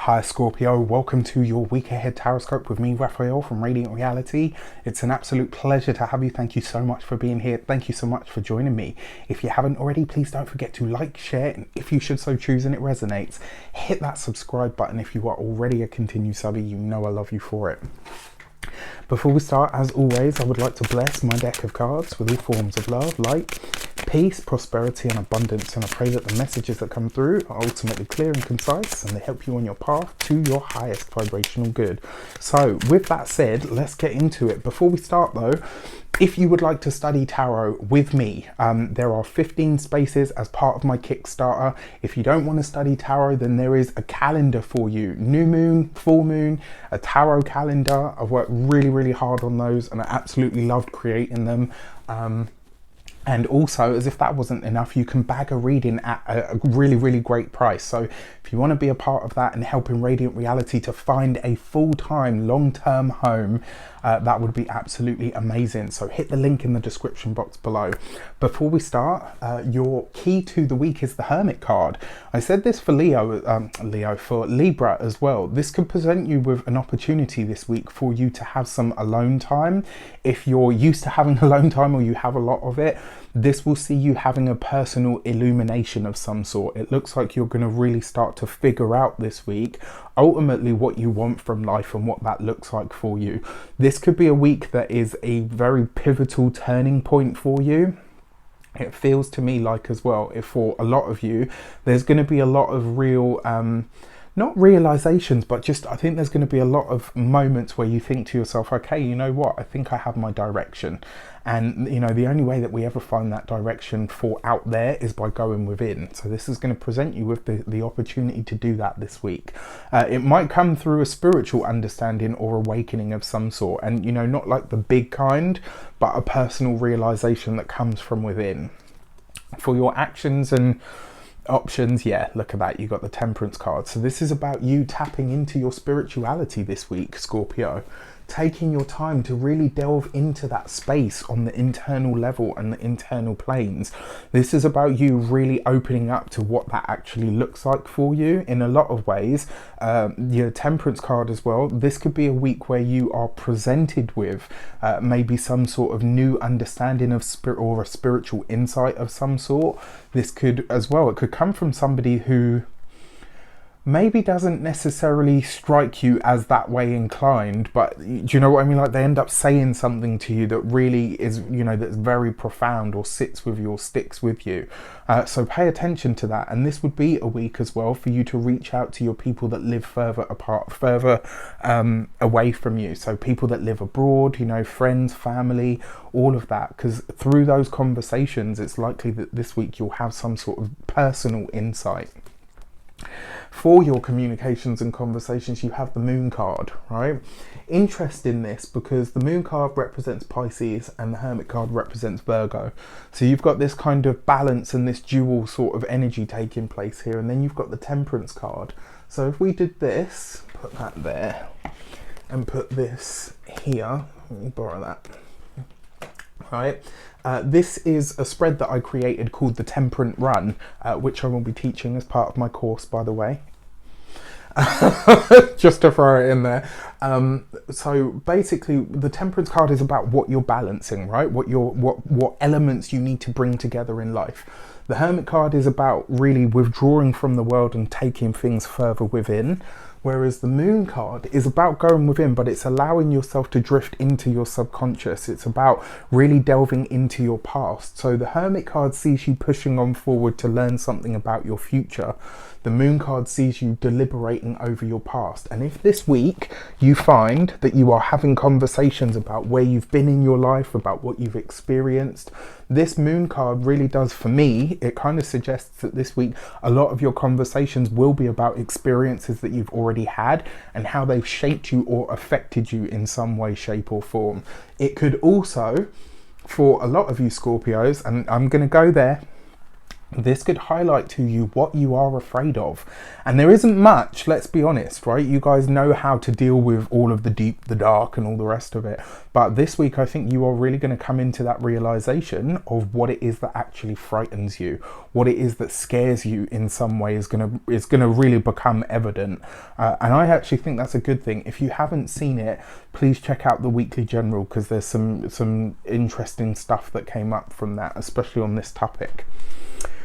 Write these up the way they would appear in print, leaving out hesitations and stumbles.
Hi Scorpio, welcome to your week ahead taroscope with me, Raphael from Radiant Reality. It's an absolute pleasure to have you. Thank you so much for being here. Thank you so much for joining me. If you haven't already, please don't forget to like, share, and if you should so choose and it resonates, hit that subscribe button. If you are already a continued subby, you know I love you for it. Before we start, as always, I would like to bless my deck of cards with all forms of love, light, peace, prosperity and abundance, and I pray that the messages that come through are ultimately clear and concise and they help you on your path to your highest vibrational good. So with that said, let's get into it. Before we start though, if you would like to study tarot with me, there are 15 spaces as part of my Kickstarter. If you don't want to study tarot, then there is a calendar for you. New moon, full moon, a tarot calendar. I've worked really hard on those and I absolutely loved creating them. And also, as if that wasn't enough, you can bag a reading at a really great price. So if you want to be a part of that and helping Radiant Reality to find a full-time, long-term home, that would be absolutely amazing. So hit the link in the description box below. Before we start, your key to the week is the Hermit card. I said this for for Libra as well. This could present you with an opportunity this week for you to have some alone time. If you're used to having alone time or you have a lot of it, this will see you having a personal illumination of some sort. It looks like you're going to really start to figure out this week ultimately what you want from life and what that looks like for you. This could be a week that is a very pivotal turning point for you. It feels to me like as well, if for a lot of you, there's going to be a lot of real not realizations, but just I think there's going to be a lot of moments where you think to yourself, okay, you know what, I think I have my direction. And you know, the only way that we ever find that direction for out there is by going within. So this is going to present you with the opportunity to do that this week. It might come through a spiritual understanding or awakening of some sort, and you know, not like the big kind, but a personal realization that comes from within. For your actions and options, yeah, look at that, you got the Temperance card. So this is about you tapping into your spirituality this week, Scorpio, taking your time to really delve into that space on the internal level and the internal planes. This is about you really opening up to what that actually looks like for you in a lot of ways. Your Temperance card as well, this could be a week where you are presented with maybe some sort of new understanding of spirit or a spiritual insight of some sort. This could as well, it could come from somebody who maybe doesn't necessarily strike you as that way inclined, but do you know what I mean? Like they end up saying something to you that really is, you know, that's very profound or sits with you or sticks with you. So pay attention to that. And this would be a week as well for you to reach out to your people that live further apart, further away from you. So people that live abroad, you know, friends, family, all of that. Because through those conversations, it's likely that this week you'll have some sort of personal insight. For your communications and conversations, you have the Moon card, right? Interest in this because the Moon card represents Pisces and the Hermit card represents Virgo. So you've got this kind of balance and this dual sort of energy taking place here. And then you've got the Temperance card. So if we did this, put that there and put this here, let me borrow that. Right. This is a spread that I created called the Temperant Run, which I will be teaching as part of my course, by the way. Just to throw it in there. So basically, the Temperance card is about what you're balancing, right? What elements you need to bring together in life. The Hermit card is about really withdrawing from the world and taking things further within. Whereas the Moon card is about going within, but it's allowing yourself to drift into your subconscious. It's about really delving into your past. So the Hermit card sees you pushing on forward to learn something about your future. The Moon card sees you deliberating over your past. And if this week you find that you are having conversations about where you've been in your life, about what you've experienced, this Moon card really does, for me, it kind of suggests that this week a lot of your conversations will be about experiences that you've already had and how they've shaped you or affected you in some way, shape or form. It could also, for a lot of you Scorpios, and I'm going to go there, this could highlight to you what you are afraid of. And there isn't much, let's be honest, right? You guys know how to deal with all of the deep, the dark, and all the rest of it. But this week, I think you are really going to come into that realization of what it is that actually frightens you, what it is that scares you in some way is going to really become evident. And I actually think that's a good thing. If you haven't seen it, please check out the Weekly General, because there's some interesting stuff that came up from that, especially on this topic.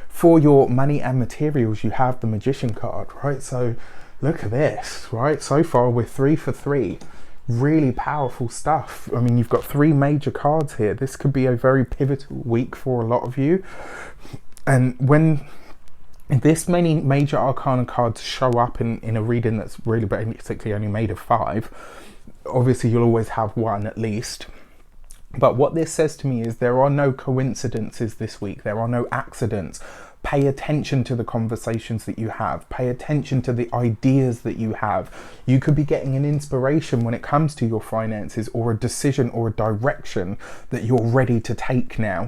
For your money and materials, you have the Magician card, right? So look at this, right? So far we're 3 for 3. Really powerful stuff. I mean, you've got 3 major cards here. This could be a very pivotal week for a lot of you. And when this many major arcana cards show up in a reading that's really basically only made of 5, obviously you'll always have 1 at least. But what this says to me is there are no coincidences this week. There are no accidents. Pay attention to the conversations that you have. Pay attention to the ideas that you have. You could be getting an inspiration when it comes to your finances, or a decision or a direction that you're ready to take now.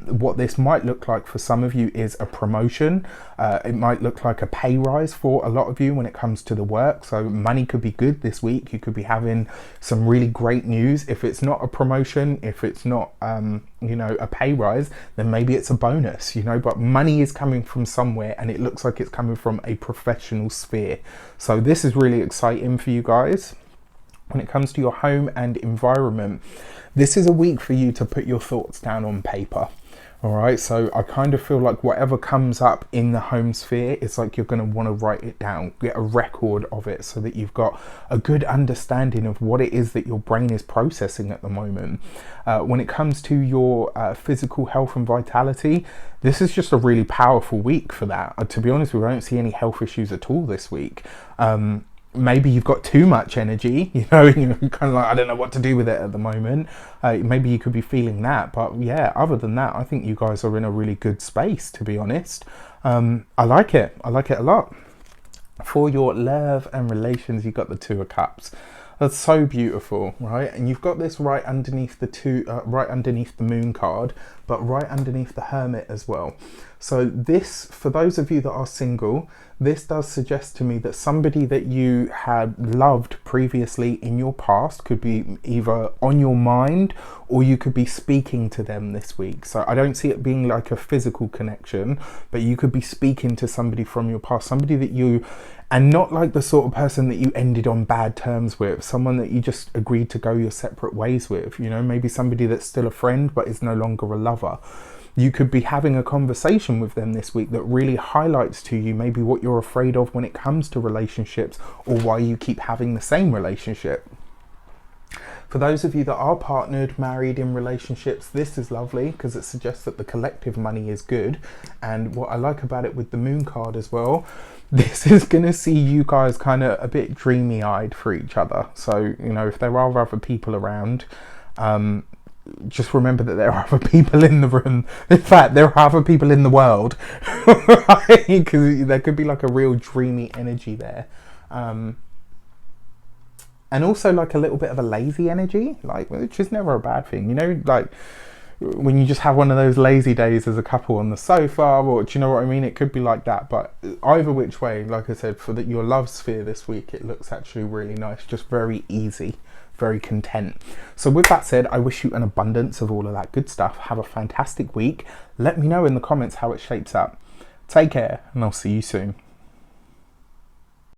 What this might look like for some of you is a promotion. It might look like a pay rise for a lot of you when it comes to the work. So money could be good this week. You could be having some really great news. If it's not a promotion, if it's not a pay rise, then maybe it's a bonus, but money is coming from somewhere, and it looks like it's coming from a professional sphere. So this is really exciting for you guys. When it comes to your home and environment, this is a week for you to put your thoughts down on paper. All right, so I kind of feel like whatever comes up in the home sphere, it's like you're going to want to write it down, get a record of it, so that you've got a good understanding of what it is that your brain is processing at the moment. When it comes to your physical health and vitality, this is just a really powerful week for that. To be honest, we don't see any health issues at all this week. Maybe you've got too much energy, and you're kind of like, I don't know what to do with it at the moment. Maybe you could be feeling that, but yeah, other than that, I think you guys are in a really good space, to be honest. I like it a lot. For your love and relations, you've got the 2 of Cups. That's so beautiful, right? And you've got this right underneath right underneath the Moon card, but right underneath the Hermit as well. So this, for those of you that are single, this does suggest to me that somebody that you had loved previously in your past could be either on your mind, or you could be speaking to them this week. So I don't see it being like a physical connection, but you could be speaking to somebody from your past, somebody that you, and not like the sort of person that you ended on bad terms with, someone that you just agreed to go your separate ways with, maybe somebody that's still a friend but is no longer a lover. You could be having a conversation with them this week that really highlights to you maybe what you're afraid of when it comes to relationships, or why you keep having the same relationship. For those of you that are partnered, married, in relationships, this is lovely, because it suggests that the collective money is good. And what I like about it with the Moon card as well, this is going to see you guys kind of a bit dreamy-eyed for each other. So, if there are other people around, just remember that there are other people in the room. In fact, there are other people in the world, because there could be like a real dreamy energy there. And also like a little bit of a lazy energy, which is never a bad thing, like when you just have one of those lazy days as a couple on the sofa, or do you know what I mean? It could be like that. But either which way, like I said, for your love sphere this week, it looks actually really nice, just very easy, very content. So with that said, I wish you an abundance of all of that good stuff. Have a fantastic week. Let me know in the comments how it shapes up. Take care, and I'll see you soon.